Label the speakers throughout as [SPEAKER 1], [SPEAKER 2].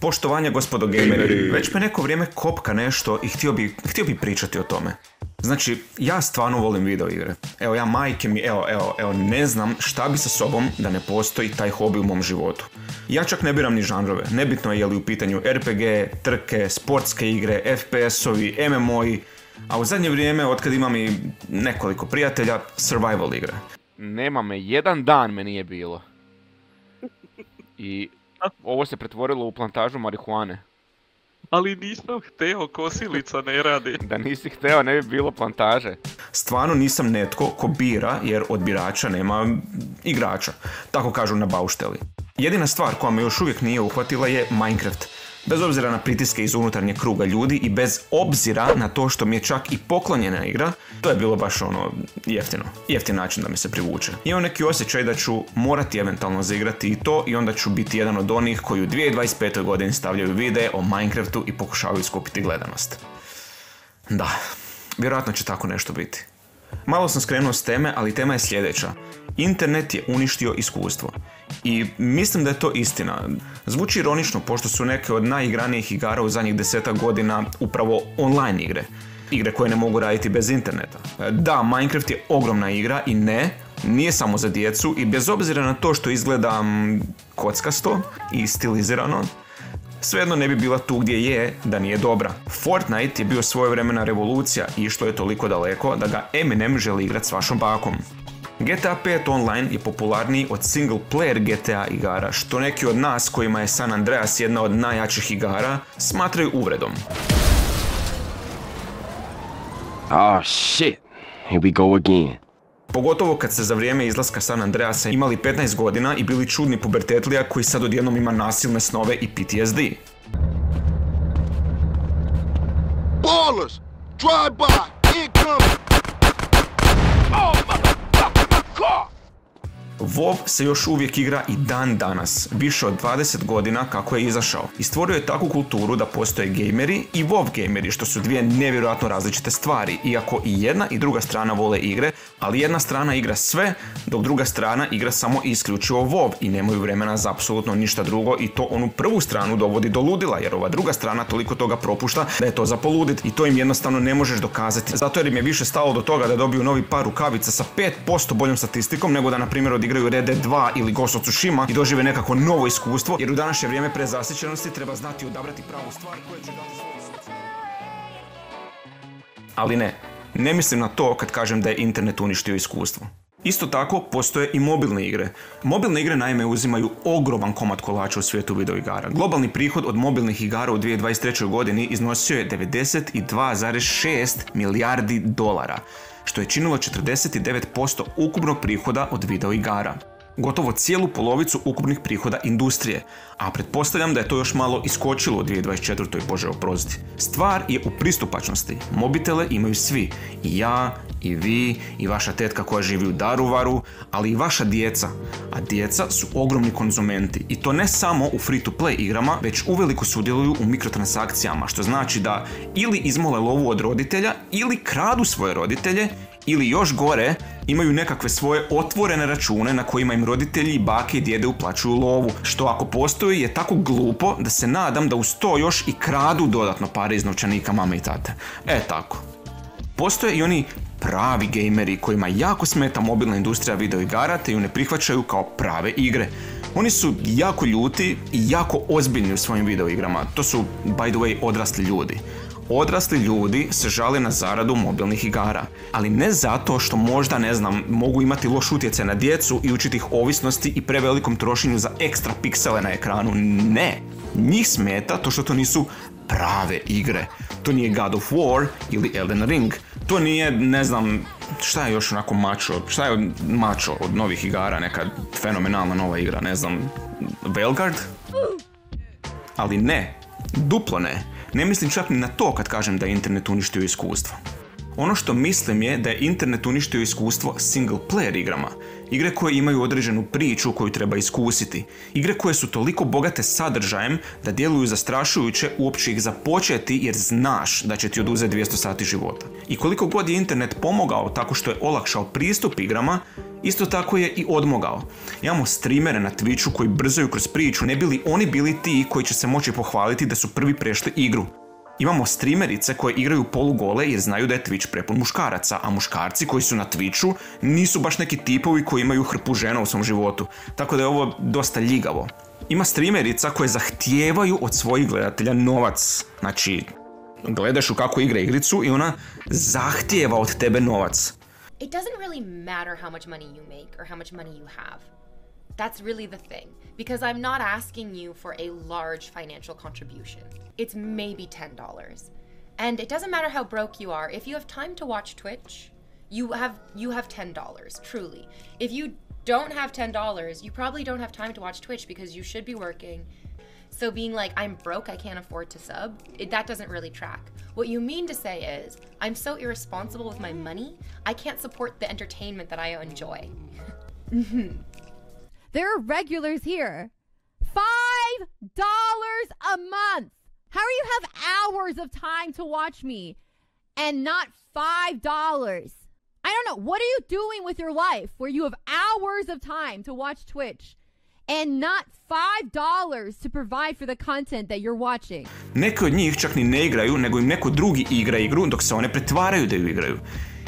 [SPEAKER 1] Poštovanje gospodo gameri, već me neko vrijeme kopka nešto i htio bi pričati o tome. Znači, ja stvarno volim video igre. Evo, ja majke mi, evo, ne znam šta bi sa sobom da ne postoji taj hobi u mom životu. Ja čak ne biram ni žanrove, nebitno je li u pitanju RPG, trke, sportske igre, FPS-ovi, MMO-i, a u zadnje vrijeme, otkad imam i nekoliko prijatelja, survival igre.
[SPEAKER 2] Nema me, jedan dan me nije bilo. I ovo se pretvorilo u plantažu marihuane.
[SPEAKER 3] Ali nisam hteo, kosilica ne radi.
[SPEAKER 2] Da nisi hteo, ne bi bilo plantaže.
[SPEAKER 1] Stvarno nisam netko ko bira, jer od birača nema igrača. Tako kažu na baušteli. Jedina stvar koja me još uvijek nije uhvatila je Minecraft. Bez obzira na pritiske iz unutarnjeg kruga ljudi i bez obzira na to što mi je čak i poklonjena igra, to je bilo baš jeftino. Jeftin način da me se privuče. Imam neki osjećaj da ću morati eventualno zaigrati i to i onda ću biti jedan od onih koji u 2025. godini stavljaju videe o Minecraftu i pokušavaju skupiti gledanost. Da, vjerojatno će tako nešto biti. Malo sam skrenuo s teme, ali tema je sljedeća. Internet je uništio iskustvo. I mislim da je to istina. Zvuči ironično, pošto su neke od najigranijih igara u zadnjih 10 godina upravo online igre. Igre koje ne mogu raditi bez interneta. Da, Minecraft je ogromna igra i nije samo za djecu i bez obzira na to što izgleda kockasto i stilizirano, svejedno ne bi bila tu gdje je da nije dobra. Fortnite je bio svojevremena revolucija i išlo je toliko daleko da ga Eminem želi igrati s vašom bakom. GTA 5 Online je popularniji od single player GTA igara, što neki od nas kojima je San Andreas jedna od najjačih igara smatraju uvredom.
[SPEAKER 4] Oh shit, here we go again.
[SPEAKER 1] Pogotovo kad ste za vrijeme izlaska San Andreasa imali 15 godina i bili čudni pubertetlija koji sad odjednom ima nasilne snove i PTSD.
[SPEAKER 5] Ballers, drive by, incoming. Oh, motherfucker, my car!
[SPEAKER 1] WoW se još uvijek igra i dan danas, više od 20 godina kako je izašao. I stvorio je takvu kulturu da postoje gameri i WoW gameri, što su dvije nevjerojatno različite stvari, iako i jedna i druga strana vole igre, ali jedna strana igra sve, dok druga strana igra samo i isključivo WoW i nemaju vremena za apsolutno ništa drugo i to onu prvu stranu dovodi do ludila, jer ova druga strana toliko toga propušta da je to za poludit i to im jednostavno ne možeš dokazati. Zato jer im je više stalo do toga da dobiju novi par rukavica sa 5% boljom statistikom nego da na primjer odigraju Red Dead 2 ili Ghost of Tsushima i dožive nekako novo iskustvo, jer u današnje vrijeme prezasićenosti treba znati odabrati pravu stvar koja će dati svoj. Ali ne mislim na to kad kažem da je internet uništio iskustvo. Isto tako postoje i mobilne igre. Mobilne igre naime uzimaju ogroman komad kolača u svijetu videoigara. Globalni prihod od mobilnih igara u 2023. godini iznosio je 92,6 milijardi dolara, što je činilo 49% ukupnog prihoda od videoigara. Gotovo cijelu polovicu ukupnih prihoda industrije, a pretpostavljam da je to još malo iskočilo u 2024. Bože oprosti. Stvar je u pristupačnosti. Mobitele imaju svi. I ja, i vi, i vaša tetka koja živi u Daruvaru, ali i vaša djeca. A djeca su ogromni konzumenti. I to ne samo u free-to-play igrama, već uveliko sudjeluju u mikrotransakcijama, što znači da ili izmole lovu od roditelja, ili kradu svoje roditelje, ili još gore, imaju nekakve svoje otvorene račune na kojima im roditelji i bake i djede uplaćuju lovu, što ako postoji je tako glupo da se nadam da uz to još i kradu dodatno pare iz novčanika mame i tate. Tako. Postoje i oni pravi gameri kojima jako smeta mobilna industrija videoigara te ju ne prihvaćaju kao prave igre. Oni su jako ljuti i jako ozbiljni u svojim videoigrama. To su, by the way, odrasli ljudi. Odrasli ljudi se žale na zaradu mobilnih igara, ali ne zato što možda, mogu imati loš utjecaj na djecu i učiti ih ovisnosti i prevelikom trošenju za ekstra piksele na ekranu. Ne, njih smeta to što to nisu prave igre. To nije God of War ili Elden Ring. To nije, šta je još onako šta je mačo od novih igara, neka fenomenalna nova igra, Veilguard? Ali duplo ne. Ne mislim čak ni na to kad kažem da je internet uništio iskustvo. Ono što mislim je da je internet uništio iskustvo single player igrama. Igre koje imaju određenu priču koju treba iskusiti. Igre koje su toliko bogate sadržajem da djeluju zastrašujuće uopće ih započeti jer znaš da će ti oduzeti 200 sati života. I koliko god je internet pomogao tako što je olakšao pristup igrama, Isto tako je i odmogao. Imamo streamere na Twitchu koji brzaju kroz priču, ne bi li oni bili ti koji će se moći pohvaliti da su prvi prešli igru. Imamo streamerice koje igraju polugole jer znaju da je Twitch prepun muškaraca, a muškarci koji su na Twitchu nisu baš neki tipovi koji imaju hrpu žena u svom životu, tako da je ovo dosta ljigavo. Ima streamerica koje zahtijevaju od svojih gledatelja novac. Znači, gledaš u kako igra igricu i ona zahtijeva od tebe novac.
[SPEAKER 6] It doesn't really matter how much money you make or how much money you have. That's really the thing, because I'm not asking you for a large financial contribution. It's maybe $10. And it doesn't matter how broke you are. If you have time to watch Twitch, you have $10, truly. If you don't have $10, you probably don't have time to watch Twitch because you should be working. So being like, I'm broke, I can't afford to sub, that doesn't really track. What you mean to say is, I'm so irresponsible with my money, I can't support the entertainment that I enjoy.
[SPEAKER 7] There are regulars here. $5 a month. How do you have hours of time to watch me and not $5? I don't know. What are you doing with your life where you have hours of time to watch Twitch and not $5 to provide for the content that you're watching?
[SPEAKER 1] Neki od njih čak ni ne igraju, nego im neko drugi igra igru dok se one pretvaraju da ju igraju.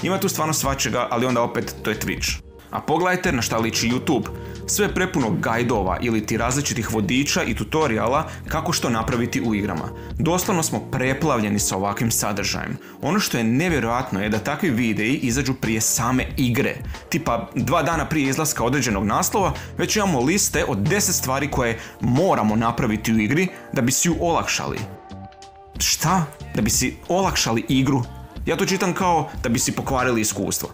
[SPEAKER 1] Ima tu stvarno svačega, ali onda opet to je Twitch. A pogledajte na šta liči YouTube. Sve je prepuno gajdova ili ti različitih vodiča i tutoriala kako što napraviti u igrama. Doslovno smo preplavljeni sa ovakvim sadržajem. Ono što je nevjerojatno je da takvi videi izađu prije same igre. Tipa 2 dana prije izlaska određenog naslova već imamo liste od 10 stvari koje moramo napraviti u igri da bi si ju olakšali. Šta? Da bi si olakšali igru? Ja to čitam kao da bi si pokvarili iskustvo.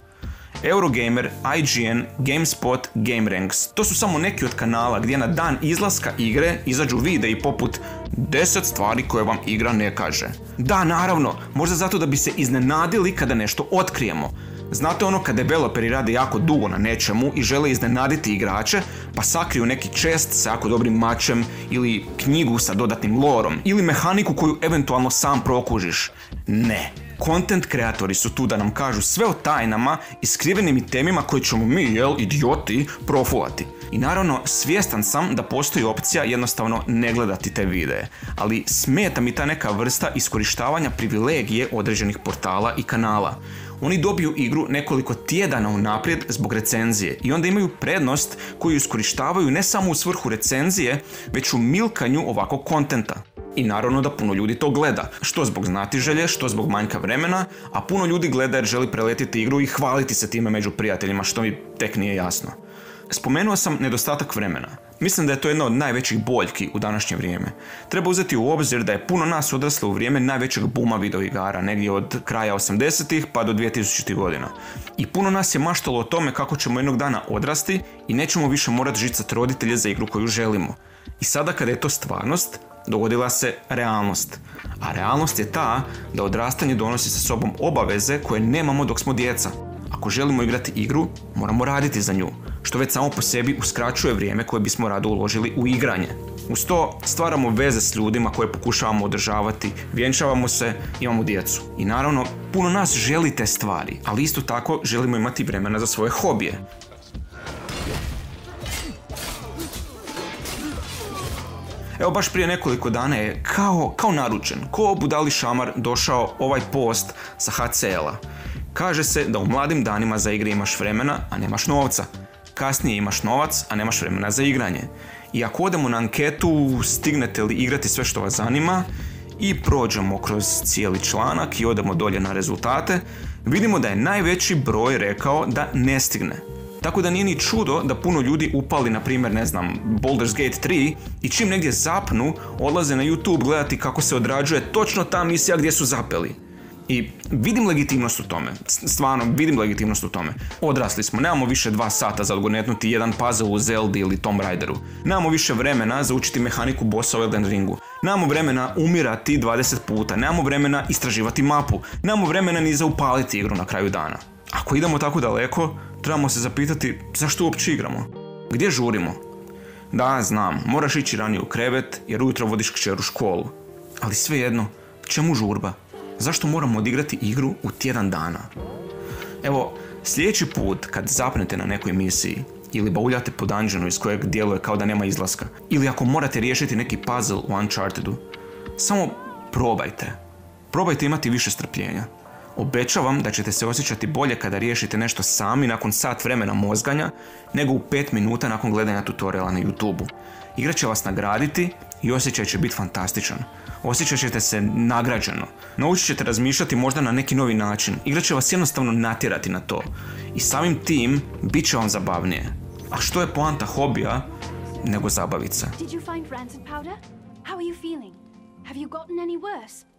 [SPEAKER 1] Eurogamer, IGN, GameSpot, GameRanks. To su samo neki od kanala gdje na dan izlaska igre izađu videi poput 10 stvari koje vam igra ne kaže. Da, naravno, možda zato da bi se iznenadili kada nešto otkrijemo. Znate ono kad developeri rade jako dugo na nečemu i žele iznenaditi igrače, pa sakriju neki chest sa jako dobrim mačem ili knjigu sa dodatnim lorom ili mehaniku koju eventualno sam prokužiš. Ne. Content kreatori su tu da nam kažu sve o tajnama i skrivenim temima koje ćemo mi, idioti, profulati. I naravno, svjestan sam da postoji opcija jednostavno ne gledati te videe, ali smeta mi ta neka vrsta iskorištavanja privilegije određenih portala i kanala. Oni dobiju igru nekoliko tjedana unaprijed zbog recenzije i onda imaju prednost koju iskorištavaju ne samo u svrhu recenzije, već u milkanju ovakvog kontenta. I naravno da puno ljudi to gleda, što zbog znatiželje, što zbog manjka vremena, a puno ljudi gleda jer želi preletiti igru i hvaliti se time među prijateljima, što mi tek nije jasno. Spomenuo sam nedostatak vremena. Mislim da je to jedna od najvećih boljki u današnje vrijeme. Treba uzeti u obzir da je puno nas odraslo u vrijeme najvećeg buma videoigara, negdje od kraja 80-ih pa do 2000-ih godina. I puno nas je maštalo o tome kako ćemo jednog dana odrasti i nećemo više morati žicati roditelje za igru koju želimo. I sada kada je to stvarnost, dogodila se realnost. A realnost je ta da odrastanje donosi sa sobom obaveze koje nemamo dok smo djeca. Ako želimo igrati igru, moramo raditi za nju, što već samo po sebi uskraćuje vrijeme koje bismo rado uložili u igranje. Uz to stvaramo veze s ljudima koje pokušavamo održavati, vjenčavamo se, imamo djecu. I naravno, puno nas želi te stvari, ali isto tako želimo imati vremena za svoje hobije. Evo baš prije nekoliko dana je kao naručen, ko budali šamar došao ovaj post sa HCL-a. Kaže se da u mladim danima za igre imaš vremena, a nemaš novca. Kasnije imaš novac, a nemaš vremena za igranje. I ako odemo na anketu stignete li igrati sve što vas zanima i prođemo kroz cijeli članak i odemo dolje na rezultate, vidimo da je najveći broj rekao da ne stigne. Tako da nije ni čudo da puno ljudi upali, na primjer, Baldur's Gate 3 i čim negdje zapnu, odlaze na YouTube gledati kako se odrađuje točno ta misija gdje su zapeli. I vidim legitimnost u tome, stvarno vidim legitimnost u tome. Odrasli smo, nemamo više 2 sata za odgonetnuti jedan puzzle u Zeldi ili Tomb Raideru. Nemamo više vremena za učiti mehaniku bossa u Elden Ringu. Nemamo vremena umirati 20 puta, nemamo vremena istraživati mapu, nemamo vremena ni za upaliti igru na kraju dana. Ako idemo tako daleko, trebamo se zapitati zašto uopće igramo? Gdje žurimo? Da, znam, moraš ići ranije u krevet jer ujutro vodiš kćer u školu. Ali svejedno, čemu žurba? Zašto moramo odigrati igru u tjedan dana? Evo, Sljedeći put kad zapnete na nekoj misiji ili bauljate po dungeonu iz kojeg djeluje kao da nema izlaska, ili ako morate riješiti neki puzzle u Unchartedu, samo probajte. Probajte imati više strpljenja. Obećavam da ćete se osjećati bolje kada riješite nešto sami nakon sat vremena mozganja, nego u 5 minuta nakon gledanja tutoriala na YouTube-u. Igra će vas nagraditi i osjećaj će biti fantastičan. Osjećat ćete se nagrađeno. Naučit ćete razmišljati možda na neki novi način. Igra će vas jednostavno natjerati na to. I samim tim bit će vam zabavnije. A što je poanta hobija nego zabavica?
[SPEAKER 8] Did you find rancid powder? How are you feeling? Have you gotten any worse?